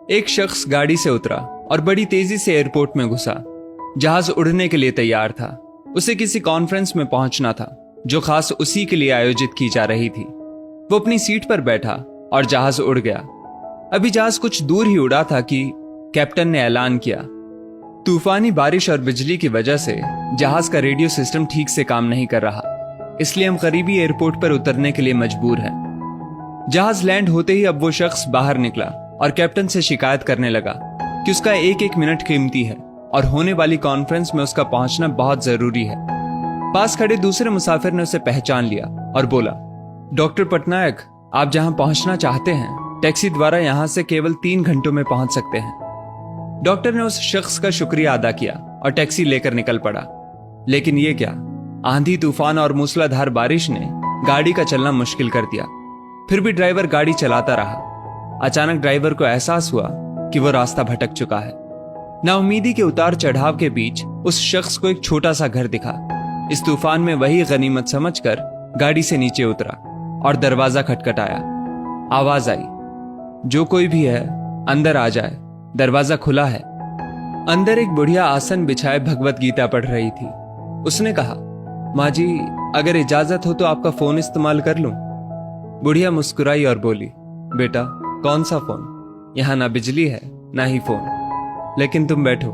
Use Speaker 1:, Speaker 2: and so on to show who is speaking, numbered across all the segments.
Speaker 1: एक शख्स गाड़ी से उतरा और बड़ी तेजी से एयरपोर्ट में घुसा। जहाज उड़ने के लिए तैयार था। उसे किसी कॉन्फ्रेंस में पहुंचना था जो खास उसी के लिए आयोजित की जा रही थी। वो अपनी सीट पर बैठा और जहाज उड़ गया। अभी जहाज कुछ दूर ही उड़ा था कि कैप्टन ने ऐलान किया, तूफानी बारिश और बिजली की वजह से जहाज का रेडियो सिस्टम ठीक से काम नहीं कर रहा, इसलिए हम करीबी एयरपोर्ट पर उतरने के लिए मजबूर हैं। जहाज लैंड होते ही अब वो शख्स बाहर निकला और कैप्टन से शिकायत करने लगा कि उसका एक एक मिनट कीमती है और होने वाली कॉन्फ्रेंस में उसका पहुंचना बहुत जरूरी है। पास खड़े दूसरे मुसाफिर ने उसे पहचान लिया और बोला, डॉक्टर पटनायक, आप जहां पहुंचना चाहते हैं टैक्सी द्वारा यहां से केवल 3 घंटों में पहुंच सकते हैं। डॉक्टर ने उस शख्स का शुक्रिया अदा किया और टैक्सी लेकर निकल पड़ा। लेकिन ये क्या, आंधी तूफान और मूसलाधार बारिश ने गाड़ी का चलना मुश्किल कर दिया। फिर भी ड्राइवर गाड़ी चलाता रहा। अचानक ड्राइवर को एहसास हुआ कि वो रास्ता भटक चुका है। नाउमीदी के उतार चढ़ाव के बीच उस शख्स को एक छोटा सा घर दिखा। इस तूफान में वही गनीमत समझकर गाड़ी से नीचे उतरा और दरवाजा खटखटाया। आवाज आई, जो कोई भी है अंदर आ जाए, दरवाजा खुला है। अंदर एक बुढ़िया आसन बिछाए भगवत गीता पढ़ रही थी। उसने कहा, माँ जी, अगर इजाजत हो तो आपका फोन इस्तेमाल कर लूं। बुढ़िया मुस्कुराई और बोली, बेटा, कौन सा फोन? यहां ना बिजली है ना ही फोन। लेकिन तुम बैठो,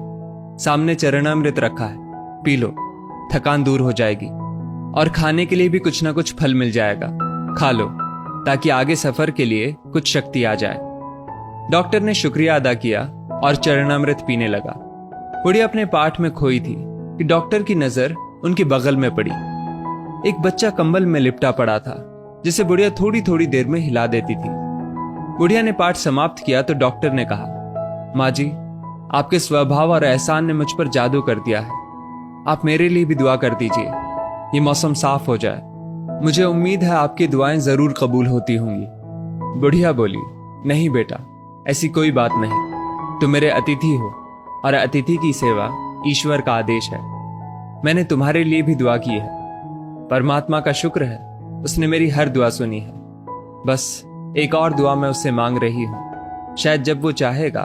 Speaker 1: सामने चरणामृत रखा है, पी लो, थकान दूर हो जाएगी और खाने के लिए भी कुछ ना कुछ फल मिल जाएगा, खा लो ताकि आगे सफर के लिए कुछ शक्ति आ जाए। डॉक्टर ने शुक्रिया अदा किया और चरणामृत पीने लगा। बुढ़िया अपने पाठ में खोई थी कि डॉक्टर की नजर उनके बगल में पड़ी। एक बच्चा कंबल में लिपटा पड़ा था जिसे बुढ़िया थोड़ी थोड़ी देर में हिला देती थी। बुढ़िया ने पाठ समाप्त किया तो डॉक्टर ने कहा, माँ जी, आपके स्वभाव और एहसान ने मुझ पर जादू कर दिया है। आप मेरे लिए भी दुआ कर दीजिए, ये मौसम साफ हो जाए। मुझे उम्मीद है आपकी दुआएं जरूर कबूल होती होंगी। बुढ़िया बोली, नहीं बेटा, ऐसी कोई बात नहीं। तुम मेरे अतिथि हो और अतिथि की सेवा ईश्वर का आदेश है। मैंने तुम्हारे लिए भी दुआ की है। परमात्मा का शुक्र है, उसने मेरी हर दुआ सुनी है। बस एक और दुआ मैं उससे मांग रही हूं, शायद जब वो चाहेगा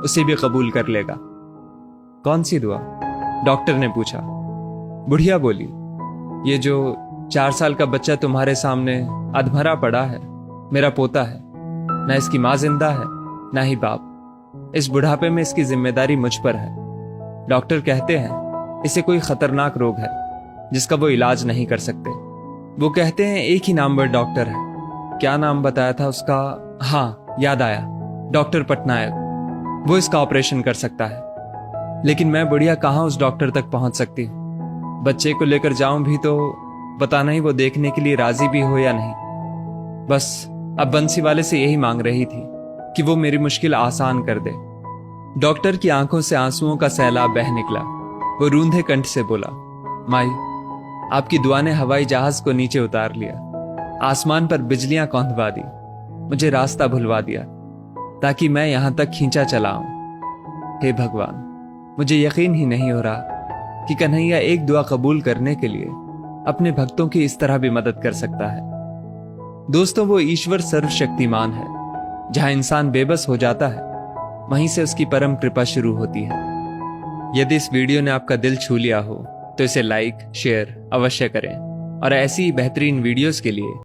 Speaker 1: उसे भी कबूल कर लेगा। कौन सी दुआ? डॉक्टर ने पूछा। बुढ़िया बोली, ये जो 4 साल का बच्चा तुम्हारे सामने अधमरा पड़ा है, मेरा पोता है। ना इसकी माँ जिंदा है ना ही बाप। इस बुढ़ापे में इसकी जिम्मेदारी मुझ पर है। डॉक्टर कहते हैं इसे कोई खतरनाक रोग है जिसका वो इलाज नहीं कर सकते। वो कहते हैं एक ही नामवर डॉक्टर है। क्या नाम बताया था उसका? हाँ, याद आया, डॉक्टर पटनायक। वो इसका ऑपरेशन कर सकता है। लेकिन मैं बुढ़िया कहाँ उस डॉक्टर तक पहुंच सकती हूँ? बच्चे को लेकर जाऊं भी तो पता नहीं वो देखने के लिए राजी भी हो या नहीं। बस अब बंसी वाले से यही मांग रही थी कि वो मेरी मुश्किल आसान कर दे। डॉक्टर की आंखों से आंसुओं का सैलाब बह निकला। वो रूंधे कंठ से बोला, माई, आपकी दुआ ने हवाई जहाज को नीचे उतार लिया, आसमान पर बिजलियां कौंधवा दी, मुझे रास्ता भुलवा दिया ताकि मैं यहां तक खींचा चला आऊं। हे भगवान, मुझे यकीन ही नहीं हो रहा कि कन्हैया एक दुआ कबूल करने के लिए अपने भक्तों की इस तरह भी मदद कर सकता है। दोस्तों, वो ईश्वर सर्वशक्तिमान है। जहां इंसान बेबस हो जाता है वहीं से उसकी परम कृपा शुरू होती है। यदि इस वीडियो ने आपका दिल छू लिया हो तो इसे लाइक शेयर अवश्य करें और ऐसी ही बेहतरीन वीडियोस के लिए